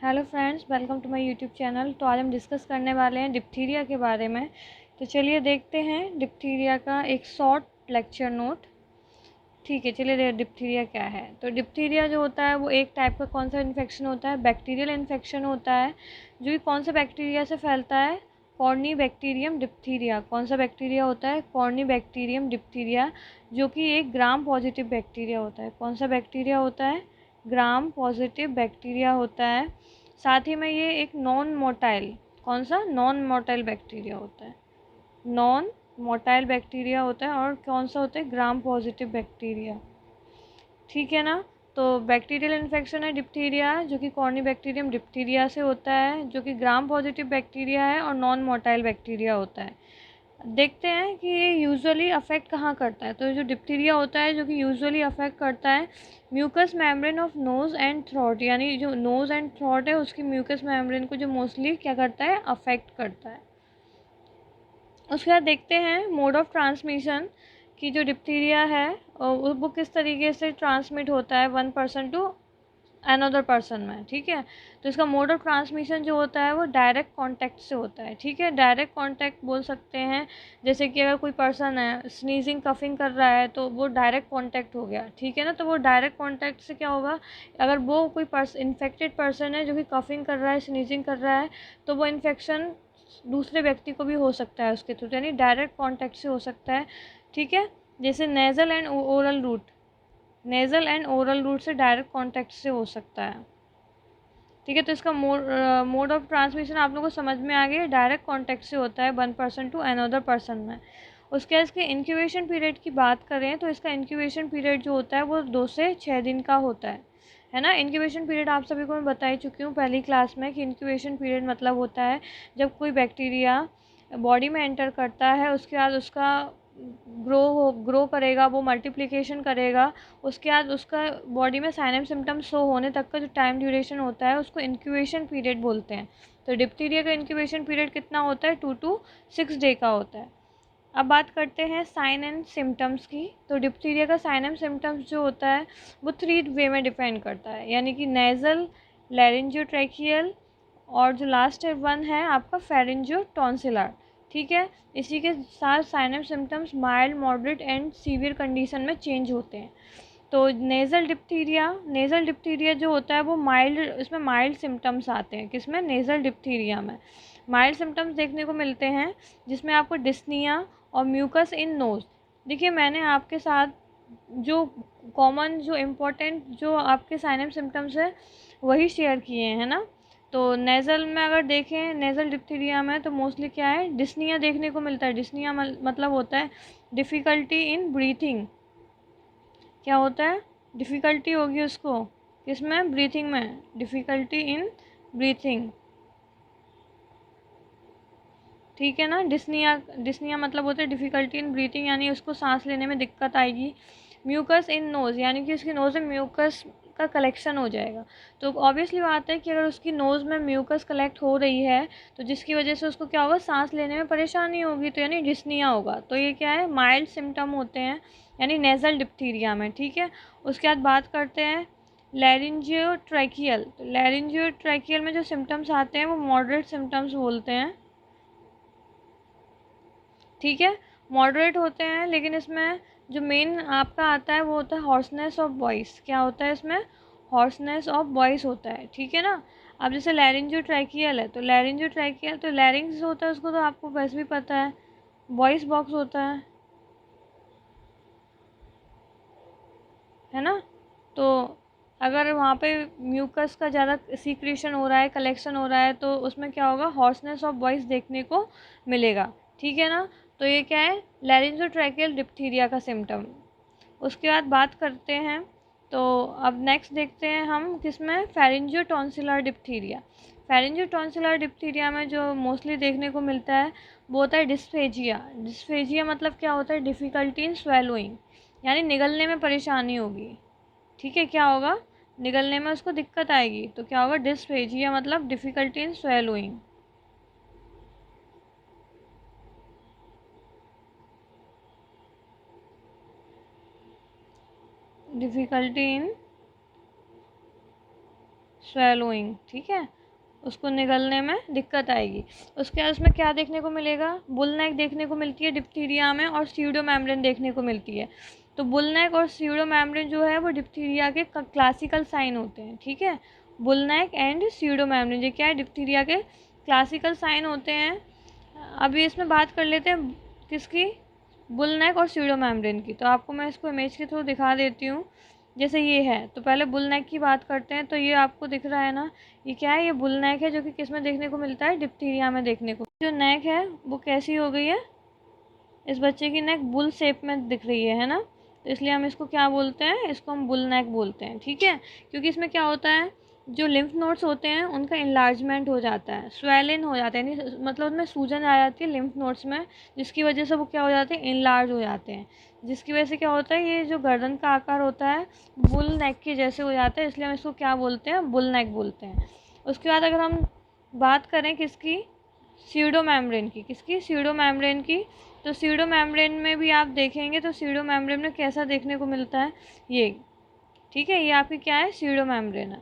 Hello friends, welcome to my YouTube channel. तो आज हम डिस्कस करने वाले हैं डिप्थीरिया के बारे में। तो चलिए देखते हैं डिप्थीरिया का एक शॉर्ट लेक्चर नोट। ठीक है, चलिए डिप्थीरिया क्या है। तो डिप्थीरिया जो होता है वो एक टाइप का कौन सा इन्फेक्शन होता है, बैक्टीरियल इन्फेक्शन होता है, जो कि कौन से बैक्टीरिया से फैलता है, कॉर्नीबैक्टीरियम डिप्थीरिया। कौन सा बैक्टीरिया होता है, कॉर्नीबैक्टीरियम डिप्थीरिया, जो कि एक ग्राम पॉजिटिव बैक्टीरिया होता है। कौन सा बैक्टीरिया होता है, ग्राम पॉजिटिव बैक्टीरिया होता है। साथ ही में ये एक नॉन मोटाइल, कौन सा, नॉन मोटाइल बैक्टीरिया होता है, नॉन मोटाइल बैक्टीरिया होता है। और कौन सा होता है, ग्राम पॉजिटिव बैक्टीरिया। ठीक है ना। तो बैक्टीरियल इन्फेक्शन है डिप्थीरिया, जो कि कॉर्नीबैक्टीरियम डिप्थीरिया से होता है, जो कि ग्राम पॉजिटिव बैक्टीरिया है और नॉन मोटाइल बैक्टीरिया होता है। देखते हैं कि ये यूजुअली अफेक्ट कहाँ करता है। तो जो डिप्थीरिया होता है जो कि यूजुअली अफेक्ट करता है mucous membrane of nose and throat, यानी जो नोज़ एंड थ्रोट है उसकी म्यूकस मेम्ब्रेन को जो मोस्टली क्या करता है, अफेक्ट करता है। उसके बाद देखते हैं मोड ऑफ ट्रांसमिशन की। जो डिप्थीरिया है वो किस तरीके से ट्रांसमिट होता है one person to another person में। ठीक है, तो इसका मोड ऑफ ट्रांसमिशन जो होता है वो डायरेक्ट कांटेक्ट से होता है। ठीक है, डायरेक्ट कांटेक्ट बोल सकते हैं। जैसे कि अगर कोई पर्सन है स्नीजिंग कफिंग कर रहा है तो वो डायरेक्ट कांटेक्ट हो गया। ठीक है ना, तो वो डायरेक्ट कांटेक्ट से क्या होगा, अगर वो कोई इन्फेक्टेड पर्सन है जो कि कफिंग कर रहा है, स्नीजिंग कर रहा है, तो वो इन्फेक्शन दूसरे व्यक्ति को भी हो सकता है उसके थ्रू, यानी डायरेक्ट कांटेक्ट से हो सकता है। ठीक है, जैसे nasal and oral route, nasal and oral route से डायरेक्ट कांटेक्ट से हो सकता है। ठीक है, तो इसका मोड ऑफ ट्रांसमिशन आप लोगों को समझ में आ गया, डायरेक्ट कांटेक्ट से होता है one person to another person में। उसके बाद इसके इंक्यूबेशन पीरियड की बात करें तो इसका इंक्यूबेशन पीरियड जो होता है वो 2 से 6 दिन का होता है ना। इंक्यूबेशन पीरियड आप सभी को मैं बता ही चुकी हूँ पहली क्लास में कि इंक्यूबेशन पीरियड मतलब होता है जब कोई बैक्टीरिया बॉडी में एंटर करता है, उसके बाद उसका ग्रो करेगा, वो मल्टीप्लिकेशन करेगा, उसके बाद उसका बॉडी में साइन एंड सिम्टम्स शो होने तक का जो टाइम ड्यूरेशन होता है उसको इंक्यूबेशन पीरियड बोलते हैं। तो डिप्थीरिया का इंक्यूबेशन पीरियड कितना होता है, 2 to 6 डे का होता है। अब बात करते हैं साइन एंड सिम्टम्स की। तो डिप्थीरिया का साइन एंड सिम्टम्स जो होता है वो 3 वे में डिपेंड करता है, यानी कि नेज़ल, लैरिंजियोट्रैकियल और जो लास्ट वन है आपका फेरिंजियो टॉन्सिलर। ठीक है, इसी के साथ sign and symptoms mild, moderate and severe condition में चेंज होते हैं। तो नेज़ल डिप्थीरिया जो होता है वो माइल्ड, इसमें माइल्ड सिम्टम्स आते हैं। किसमें, नेज़ल डिप्थीरिया में माइल्ड सिम्टम्स देखने को मिलते हैं, जिसमें आपको डिस्निया और म्यूकस इन नोज़। देखिए मैंने आपके साथ जो कॉमन, जो इम्पोर्टेंट, जो आपके साइन एंड सिम्टम्स है वही शेयर किए हैं ना। तो नेज़ल में अगर देखें, नेज़ल डिप्थीरिया में तो मोस्टली क्या है, डिस्निया देखने को मिलता है। डिस्निया मतलब होता है डिफ़िकल्टी इन ब्रीथिंग। क्या होता है, डिफ़िकल्टी होगी उसको किसमें, ब्रीथिंग में, डिफ़िकल्टी इन ब्रीथिंग। ठीक है ना, डिस्निया मतलब होता है डिफ़िकल्टी इन ब्रीथिंग, यानी उसको सांस लेने में दिक्कत आएगी। म्यूकस इन नोज़, यानी कि उसकी नोज़ में म्यूकस का कलेक्शन हो जाएगा। तो ऑब्वियसली बात है कि अगर उसकी नोज़ में म्यूकस कलेक्ट हो रही है तो जिसकी वजह से उसको क्या होगा, सांस लेने में परेशानी होगी, तो यानी डिस्निया होगा। तो ये क्या है, माइल्ड सिम्टम होते हैं यानी नेज़ल डिप्थीरिया में। ठीक है, उसके बाद बात करते हैं लैरिंजियोट्रैकियल। तो लैरिंजियोट्रैकियल में जो सिम्टम्स आते हैं वो मॉडरेट सिम्टम्स बोलते हैं। ठीक है, मॉडरेट होते हैं, लेकिन इसमें जो मेन आपका आता है वो होता है हॉर्सनेस ऑफ वॉइस। क्या होता है इसमें, हॉर्सनेस ऑफ वॉइस होता है। ठीक है ना। अब जैसे लैरिंजियोट्रैकियल है, तो लैरिंजियोट्रैकियल तो लैरिंग्स होता है उसको, तो आपको वैसे भी पता है, वॉइस बॉक्स होता है ना। तो अगर वहाँ पे म्यूकस का ज़्यादा सीक्रेशन हो रहा है, कलेक्शन हो रहा है, तो उसमें क्या होगा, हॉर्सनेस ऑफ वॉइस देखने को मिलेगा। ठीक है ना, तो ये क्या है, लैरिंजियोट्रैकियल डिप्थीरिया का सिम्टम। उसके बाद बात करते हैं, तो अब नेक्स्ट देखते हैं हम किसमें, फेरिंजियोटॉन्सिलर डिप्थीरिया। फेरिंजियोटॉन्सिलर डिप्थीरिया में जो मोस्टली देखने को मिलता है वो होता है डिस्फेजिया। डिस्फेजिया मतलब क्या होता है, डिफ़िकल्टी इन स्वेलोइंग, यानी निगलने में परेशानी होगी। ठीक है, क्या होगा, निगलने में उसको दिक्कत आएगी, तो क्या होगा, डिस्फेजिया मतलब difficulty in swallowing. Difficulty in swallowing, ठीक है, उसको निगलने में दिक्कत आएगी। उसके बाद उसमें क्या देखने को मिलेगा, बुल नेक देखने को मिलती है डिप्थीरिया में, और स्यूडो मेम्ब्रेन देखने को मिलती है। तो बुल नेक और स्यूडो मेम्ब्रेन जो है वो डिप्थीरिया के क्लासिकल साइन होते हैं, ठीक है। Bull neck and pseudo membrane ये क्या है, डिप्थीरिया के क्लासिकल साइन होते हैं। अभी इसमें बात कर लेते हैं किसकी, बुल नेक और स्यूडो मेम्ब्रेन की। तो आपको मैं इसको इमेज के थ्रू दिखा देती हूँ। जैसे ये है, तो पहले बुल नेक की बात करते हैं। तो ये आपको दिख रहा है ना, ये क्या है, ये बुल नेक है, जो कि किस में देखने को मिलता है, डिप्थीरिया में देखने को। जो नेक है वो कैसी हो गई है, इस बच्चे की नेक बुल शेप में दिख रही है ना, तो इसलिए हम इसको क्या बोलते हैं, इसको हम बुल नेक बोलते हैं, ठीक है। क्योंकि इसमें क्या होता है, जो लिम्फ नोड्स होते हैं उनका इनलार्जमेंट हो जाता है, स्वेलिन हो जाता है, यानी मतलब उसमें सूजन आ जाती है लिम्फ नोड्स में, जिसकी वजह से वो क्या हो जाते हैं, इनलार्ज हो जाते हैं, जिसकी वजह से क्या होता है, ये जो गर्दन का आकार होता है बुल नेक के जैसे हो जाता है, इसलिए हम इसको क्या बोलते हैं, बुल नेक बोलते हैं। उसके बाद अगर हम बात करें किसकी, स्यूडो मेम्ब्रेन की, किसकी, स्यूडो मेम्ब्रेन की। तो स्यूडो मेम्ब्रेन में भी आप देखेंगे तो स्यूडो मेम्ब्रेन में कैसा देखने को मिलता है, ये, ठीक है, ये आपकी क्या है, स्यूडो मेम्ब्रेन है,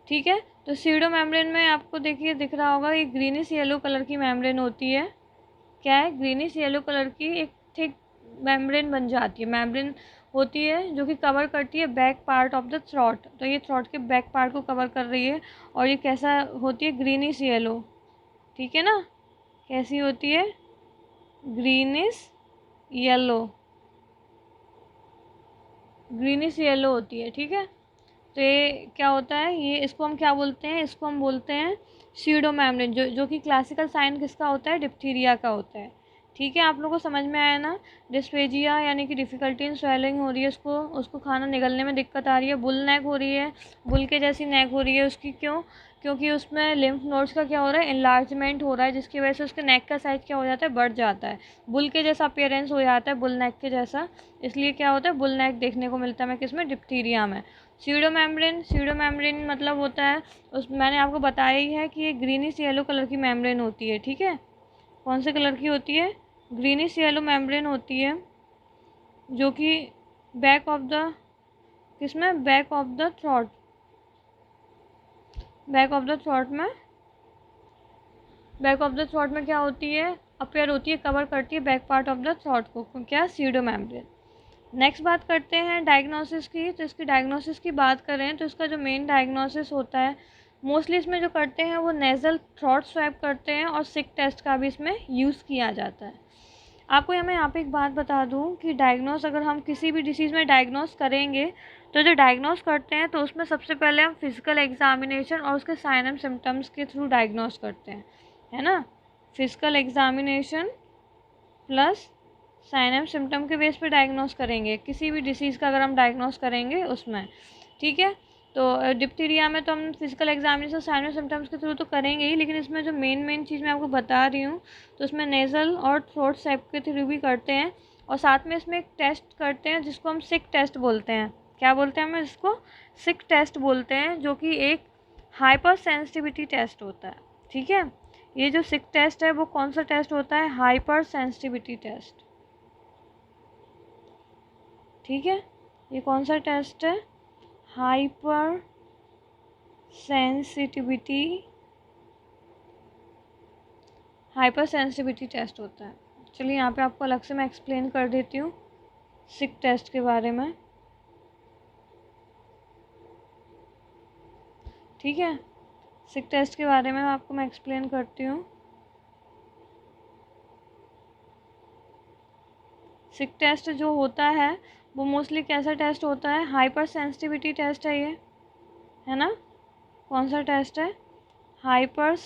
ठीक है। तो स्यूडो मेम्ब्रेन में आपको देखिए दिख रहा होगा, ये ग्रीनिश येलो कलर की मेम्ब्रेन होती है, क्या है, ग्रीनिश येलो कलर की एक थिक मेम्ब्रेन बन जाती है, मेम्ब्रेन होती है जो कि कवर करती है back part of the throat. तो ये थ्रोट के बैक पार्ट को कवर कर रही है, और ये कैसा होती है, ग्रीनिश येलो, ठीक है ना, कैसी होती है, ग्रीनिश येलो, ग्रीनिश येलो होती है, ठीक है। तो ये क्या होता है, ये इसको हम क्या बोलते हैं, इसको हम बोलते हैं स्यूडो मेम्ब्रेन, जो कि क्लासिकल साइन किसका होता है, डिप्थीरिया का होता है, ठीक है। आप लोगों को समझ में आया ना, डिस्फेजिया यानी कि डिफ़िकल्टी इन स्वेलिंग हो रही है, उसको खाना निगलने में दिक्कत आ रही है, बुल नेक हो रही है, बुल के जैसी नेक हो रही है उसकी, क्यों, क्योंकि उसमें लिम्फ नोड्स का क्या हो रहा है, इनलार्जमेंट हो रहा है, जिसकी वजह से उसके नेक का साइज क्या हो जाता है, बढ़ जाता है, बुल के जैसा अपीयरेंस हो जाता है, बुल नेक के जैसा, इसलिए क्या होता है, बुल नेक देखने को मिलता है हमें किसमें, डिप्थीरिया में। स्यूडो मेम्ब्रेन मतलब होता है, उस मैंने आपको बताया ही है कि ये ग्रीनिश येलो कलर की मेम्ब्रेन होती है, ठीक है। कौन से कलर की होती है, ग्रीनिश येलो मेम्ब्रेन होती है, जो कि बैक ऑफ द किसमें, back of the throat, back of the throat में, बैक ऑफ द थ्रोट में क्या होती है, अपीयर होती है, कवर करती है back part of the throat को, क्या, स्यूडो मेम्ब्रेन। नेक्स्ट बात करते हैं डायग्नोसिस की। तो इसकी डायग्नोसिस की बात करें तो इसका जो मेन डायग्नोसिस होता है, मोस्टली इसमें जो करते हैं वो नेज़ल थ्रोट स्वैप करते हैं, और सिक टेस्ट का भी इसमें यूज़ किया जाता है। आपको मैं यहाँ पे एक बात बता दूँ कि डायग्नोस अगर हम किसी भी डिसीज़ में डायग्नोस करेंगे, तो जो डायग्नोस करते हैं तो उसमें सबसे पहले हम फिजिकल एग्जामिनेशन और उसके साइन एंड सिम्टम्स के थ्रू डायग्नोस करते हैं, है ना, physical examination plus sign and symptom के बेस पे डायग्नोस करेंगे किसी भी डिसीज़ का, अगर हम डायग्नोस करेंगे उसमें, ठीक है। तो डिप्थीरिया में तो हम physical examination sign and symptoms के थ्रू तो करेंगे ही, लेकिन इसमें जो मेन चीज़ मैं आपको बता रही हूँ, तो उसमें नेज़ल और थ्रोट स्वैप के थ्रू भी करते हैं, और साथ में इसमें एक टेस्ट करते हैं जिसको हम सिक टेस्ट बोलते हैं। क्या बोलते हैं हम इसको, सिक टेस्ट बोलते हैं, जो कि एक हाइपर सेंसिटिविटी टेस्ट होता है, ठीक है। ये जो सिक टेस्ट है वो कौन सा टेस्ट होता है, हाइपर सेंसिटिविटी टेस्ट, ठीक है। ये कौन सा टेस्ट है, हाइपर सेंसिटिविटी टेस्ट होता है। चलिए यहाँ पे आपको अलग से मैं एक्सप्लेन कर देती हूँ सिक टेस्ट के बारे में, ठीक है। सिक टेस्ट के बारे में आपको मैं एक्सप्लेन करती हूँ। सिक टेस्ट जो होता है वो मोस्टली कैसा टेस्ट होता है, हाइपर सेंसिटिविटी टेस्ट है ये, है ना। कौन सा टेस्ट है, हाइपर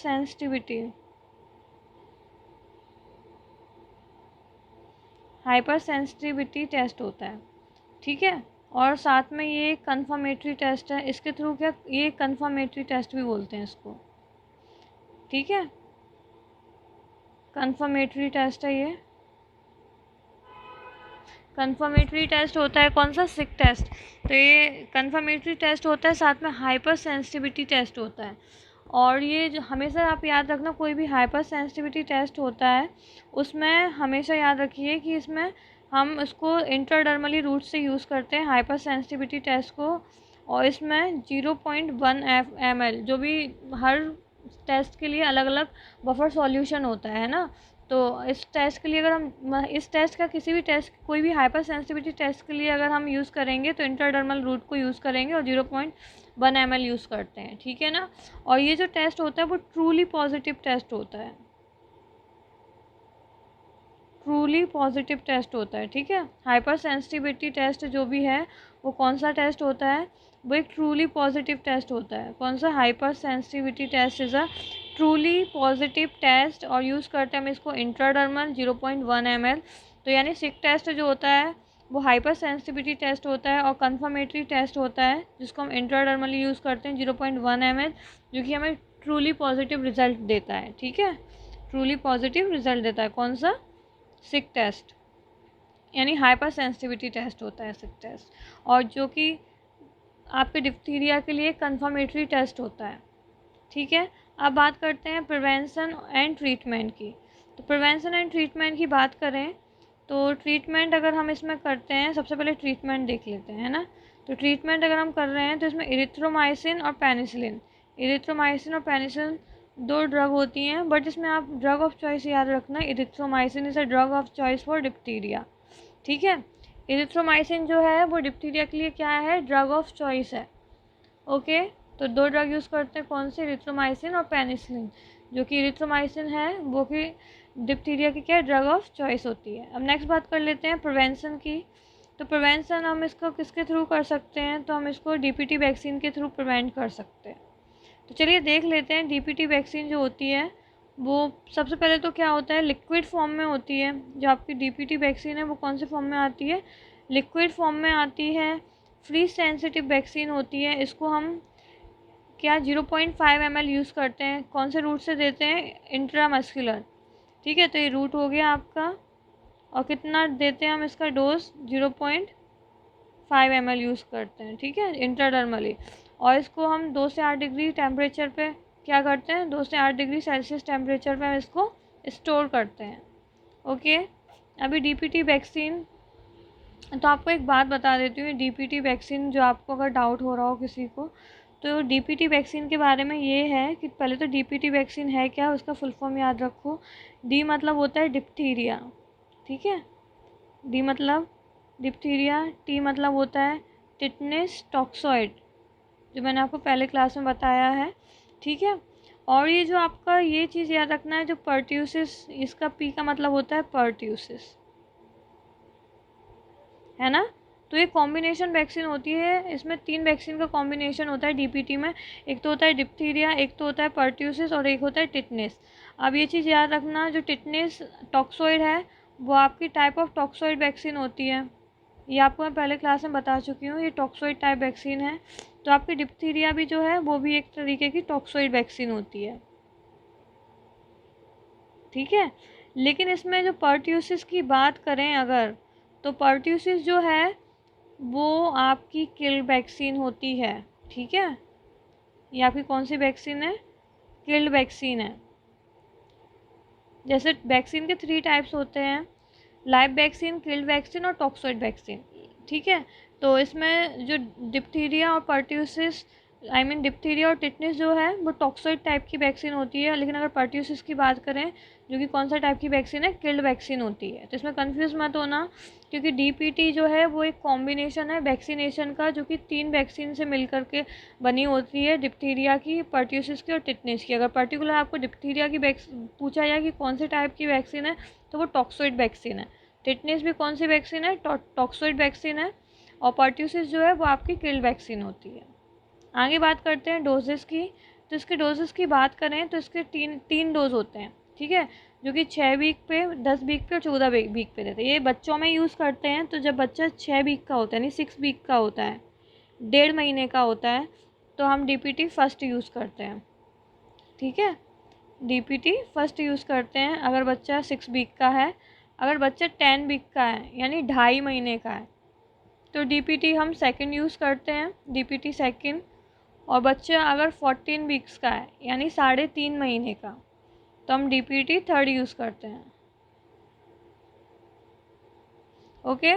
सेंसिटिविटी टेस्ट होता है, ठीक है। और साथ में ये कन्फर्मेटरी टेस्ट है, इसके थ्रू क्या, ये कन्फर्मेटरी टेस्ट भी बोलते हैं इसको, ठीक है, कन्फर्मेटरी टेस्ट है ये। कन्फर्मेटरी टेस्ट होता है कौन सा, सिक टेस्ट। तो ये कन्फर्मेटरी टेस्ट होता है, साथ में हाइपर सेंसिटिविटी टेस्ट होता है। और ये जो हमेशा आप याद रखना, कोई भी हाइपर सेंसिटिविटी टेस्ट होता है उसमें हमेशा याद रखिए कि इसमें हम उसको इंट्राडर्मली रूट से यूज़ करते हैं हाइपर सेंसिटिविटी टेस्ट को, और इसमें 0.1 ml जो भी हर टेस्ट के लिए अलग अलग बफर सॉल्यूशन होता है ना। तो इस टेस्ट के लिए अगर हम इस टेस्ट का किसी भी टेस्ट कोई भी हाइपर सेंसिटिविटी टेस्ट के लिए अगर हम यूज़ करेंगे तो इंट्राडर्मल रूट को यूज़ करेंगे और 0.1 ml यूज़ करते हैं, ठीक है ना। और ये जो टेस्ट होता है वो ट्रूली पॉजिटिव टेस्ट होता है, ट्रूली पॉजिटिव टेस्ट होता है, ठीक है। हाइपर सेंसिटिविटी टेस्ट जो भी है वो कौन सा टेस्ट होता है, वो एक ट्रूली पॉजिटिव टेस्ट होता है। कौन सा, hyper sensitivity test is a truly positive test और यूज़ करते हैं हम इसको इंट्राडर्मल 0.1 ml। तो यानी सिक टेस्ट जो होता है वो हाइपर सेंसिटिविटी टेस्ट होता है और कन्फर्मेटरी टेस्ट होता है जिसको हम इंट्राडर्मली यूज़ करते हैं 0.1 ml, जो कि हमें ट्रूली पॉजिटिव रिजल्ट देता है, ठीक है। ट्रूली पॉजिटिव रिजल्ट देता है कौन सा, सिक टेस्ट, यानी हाइपर सेंसिटिविटी टेस्ट होता है सिक टेस्ट। और जो कि आपके डिप्थीरिया के लिए कंफर्मेटरी टेस्ट होता है, ठीक है। अब बात करते हैं प्रिवेंशन एंड ट्रीटमेंट की। तो प्रिवेंशन एंड ट्रीटमेंट की बात करें तो ट्रीटमेंट अगर हम इसमें करते हैं, सबसे पहले ट्रीटमेंट देख लेते हैं, है ना। तो ट्रीटमेंट अगर हम कर रहे हैं तो इसमें इरिथ्रोमाइसिन और पेनिसिलिन, इरिथ्रोमाइसिन और पेनिसिलिन दो ड्रग होती हैं, बट इसमें आप ड्रग ऑफ चॉइस याद रखना, erythromycin is a drug of choice for diphtheria, ठीक है। इरिथ्रोमाइसिन जो है वो डिप्थीरिया के लिए क्या है, ड्रग ऑफ चॉइस है, ओके। तो दो ड्रग यूज़ करते हैं, कौन से, इरिथ्रोमाइसिन और पेनिसिलिन। जो कि इरिथ्रोमाइसिन है वो कि डिप्थीरिया की क्या ड्रग ऑफ चॉइस होती है। अब नेक्स्ट बात कर लेते हैं प्रिवेंशन की। तो प्रिवेंशन हम इसको किसके थ्रू कर सकते हैं, तो हम इसको डीपीटी वैक्सीन के थ्रू प्रिवेंट कर सकते हैं। तो चलिए देख लेते हैं डीपीटी वैक्सीन जो होती है वो सबसे पहले तो क्या होता है, लिक्विड फॉर्म में होती है। जो आपकी डीपीटी वैक्सीन है वो कौन से फॉर्म में आती है, लिक्विड फॉर्म में आती है। फ्री सेंसिटिव वैक्सीन होती है, इसको हम क्या 0.5 ml यूज़ करते हैं, कौन से रूट से देते हैं, इंट्रामस्कुलर, ठीक है। तो ये रूट हो गया आपका, और कितना देते हैं हम इसका डोज, 0.5 ml यूज़ करते हैं, ठीक है, इंट्राडर्मली। और इसको हम 2 से 8 डिग्री टेम्परेचर पे क्या करते हैं, 2 से 8 डिग्री सेल्सियस टेम्परेचर पे हम इसको स्टोर करते हैं, ओके। अभी डीपीटी वैक्सीन, तो आपको एक बात बता देती हूँ, डीपीटी वैक्सीन जो आपको अगर डाउट हो रहा हो किसी को, तो डीपीटी वैक्सीन के बारे में ये है कि पहले तो डीपीटी वैक्सीन है क्या, उसका फुल फॉर्म याद रखो। डी मतलब होता है डिप्थीरिया, ठीक है, डी मतलब डिप्थीरिया, टी मतलब होता है टिटनेस टॉक्सॉइड, जो मैंने आपको पहले क्लास में बताया है, ठीक है। और ये जो आपका ये चीज़ याद रखना है, जो पर्ट्यूसिस, इसका पी का मतलब होता है पर्ट्यूसिस, है ना। तो ये कॉम्बिनेशन वैक्सीन होती है, इसमें 3 वैक्सीन का कॉम्बिनेशन होता है डीपीटी में। एक तो होता है डिप्थीरिया, एक तो होता है पर्ट्यूसिस और एक होता है टिटनेस। अब ये चीज़ याद रखना, जो टिटनेस टॉक्सॉइड है वो आपकी टाइप ऑफ टॉक्सॉइड वैक्सीन होती है, ये आपको मैं पहले क्लास में बता चुकी हूँ, ये टॉक्सॉइड टाइप वैक्सीन है। तो आपकी डिप्थीरिया भी जो है वो भी एक तरीके की टॉक्सॉइड वैक्सीन होती है, ठीक है। लेकिन इसमें जो पर्ट्यूसिस की बात करें अगर, तो पर्ट्यूसिस जो है वो आपकी किल्ड वैक्सीन होती है, ठीक है। ये आपकी कौन सी वैक्सीन है, किल्ड वैक्सीन है। जैसे वैक्सीन के 3 टाइप्स होते हैं, लाइव वैक्सीन, किल्ड वैक्सीन और टॉक्सॉइड वैक्सीन, ठीक है। तो इसमें जो डिप्थीरिया और पर्ट्यूसिस, डिप्थीरिया और टिटनेस जो है वो टॉक्सॉइड टाइप की वैक्सीन होती है। लेकिन अगर पर्ट्यूसिस की बात करें, जो कि कौन सा टाइप की वैक्सीन है, किल्ड वैक्सीन होती है। तो इसमें कंफ्यूज मत होना, क्योंकि डीपीटी जो है वो एक कॉम्बिनेशन है वैक्सीनेशन का, जो कि 3 वैक्सीन से मिलकर के बनी होती है, डिप्थीरिया की, पर्ट्यूसिस की और टिटनेस की। अगर पर्टिकुलर आपको डिप्थीरिया की पूछा जाए कि कौन से टाइप की वैक्सीन है, तो वो टॉक्सॉइड वैक्सीन है। टिटनेस भी कौन सी वैक्सीन है, टॉक्सॉइड वैक्सीन है। और पर्ट्यूसिस जो है वो आपकी किल्ड वैक्सीन होती है। आगे बात करते हैं डोजेस की। तो इसके डोजेस की बात करें तो इसके तीन डोज होते हैं, ठीक है, जो कि 6 वीक पे, 10 वीक पे और 14 वीक पे देते हैं। ये बच्चों में यूज़ करते हैं, तो जब बच्चा 6 वीक का होता है, यानी 6 वीक का होता है, 1.5 महीने का होता है, तो हम डीपीटी फर्स्ट यूज़ करते हैं, ठीक है। डीपीटी फर्स्ट यूज़ करते हैं अगर बच्चा 6 वीक का है। अगर बच्चा 10 वीक का है, यानी 2.5 महीने का है, तो डीपीटी हम सेकंड यूज़ करते हैं, डीपीटी सेकंड। और बच्चा अगर 14 वीक्स का है, यानी 3.5 महीने का, तो हम डीपीटी थर्ड यूज़ करते हैं, ओके।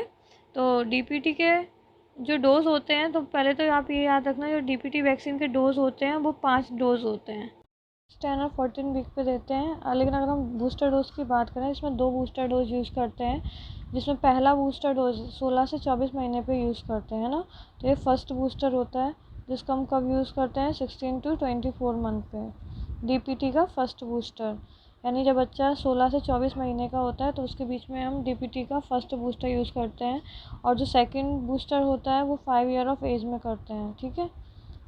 तो डीपीटी के जो डोज़ होते हैं, तो पहले तो आप ये याद रखना, जो डीपीटी वैक्सीन के डोज़ होते हैं वो 5 डोज़ होते हैं। 10 और 14 वीक पे देते हैं। लेकिन अगर हम बूस्टर डोज़ की बात करें, इसमें 2 बूस्टर डोज़ यूज़ करते हैं, जिसमें पहला बूस्टर डोज़ 16 से 24 महीने पे यूज़ करते हैं ना। तो ये फर्स्ट बूस्टर होता है, जिसको हम कब यूज़ करते हैं, 16 टू 24 मंथ पे, डीपीटी का फर्स्ट बूस्टर। यानी जब बच्चा 16 से 24 महीने का होता है तो उसके बीच में हम डीपीटी का फर्स्ट बूस्टर यूज़ करते हैं। और जो सेकंड बूस्टर होता है वो 5 ईयर ऑफ एज में करते हैं, ठीक है।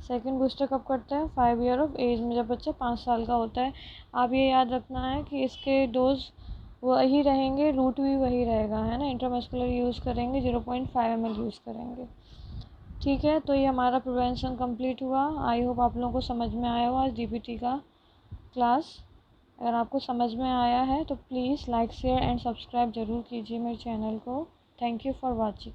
सेकंड बूस्टर कब करते हैं, 5 ईयर ऑफ एज में, जब बच्चा 5 साल का होता है। आप ये याद रखना है कि इसके डोज वही रहेंगे, रूट भी वही रहेगा, है ना। इंट्रामस्कुलर यूज़ करेंगे, 0.5 ml यूज़ करेंगे, ठीक है। तो ये हमारा प्रिवेंशन कंप्लीट हुआ। आई होप आप लोगों को समझ में आया हो आज डीपीटी का क्लास। अगर आपको समझ में आया है तो please like share and subscribe ज़रूर कीजिए मेरे चैनल को। Thank you for watching.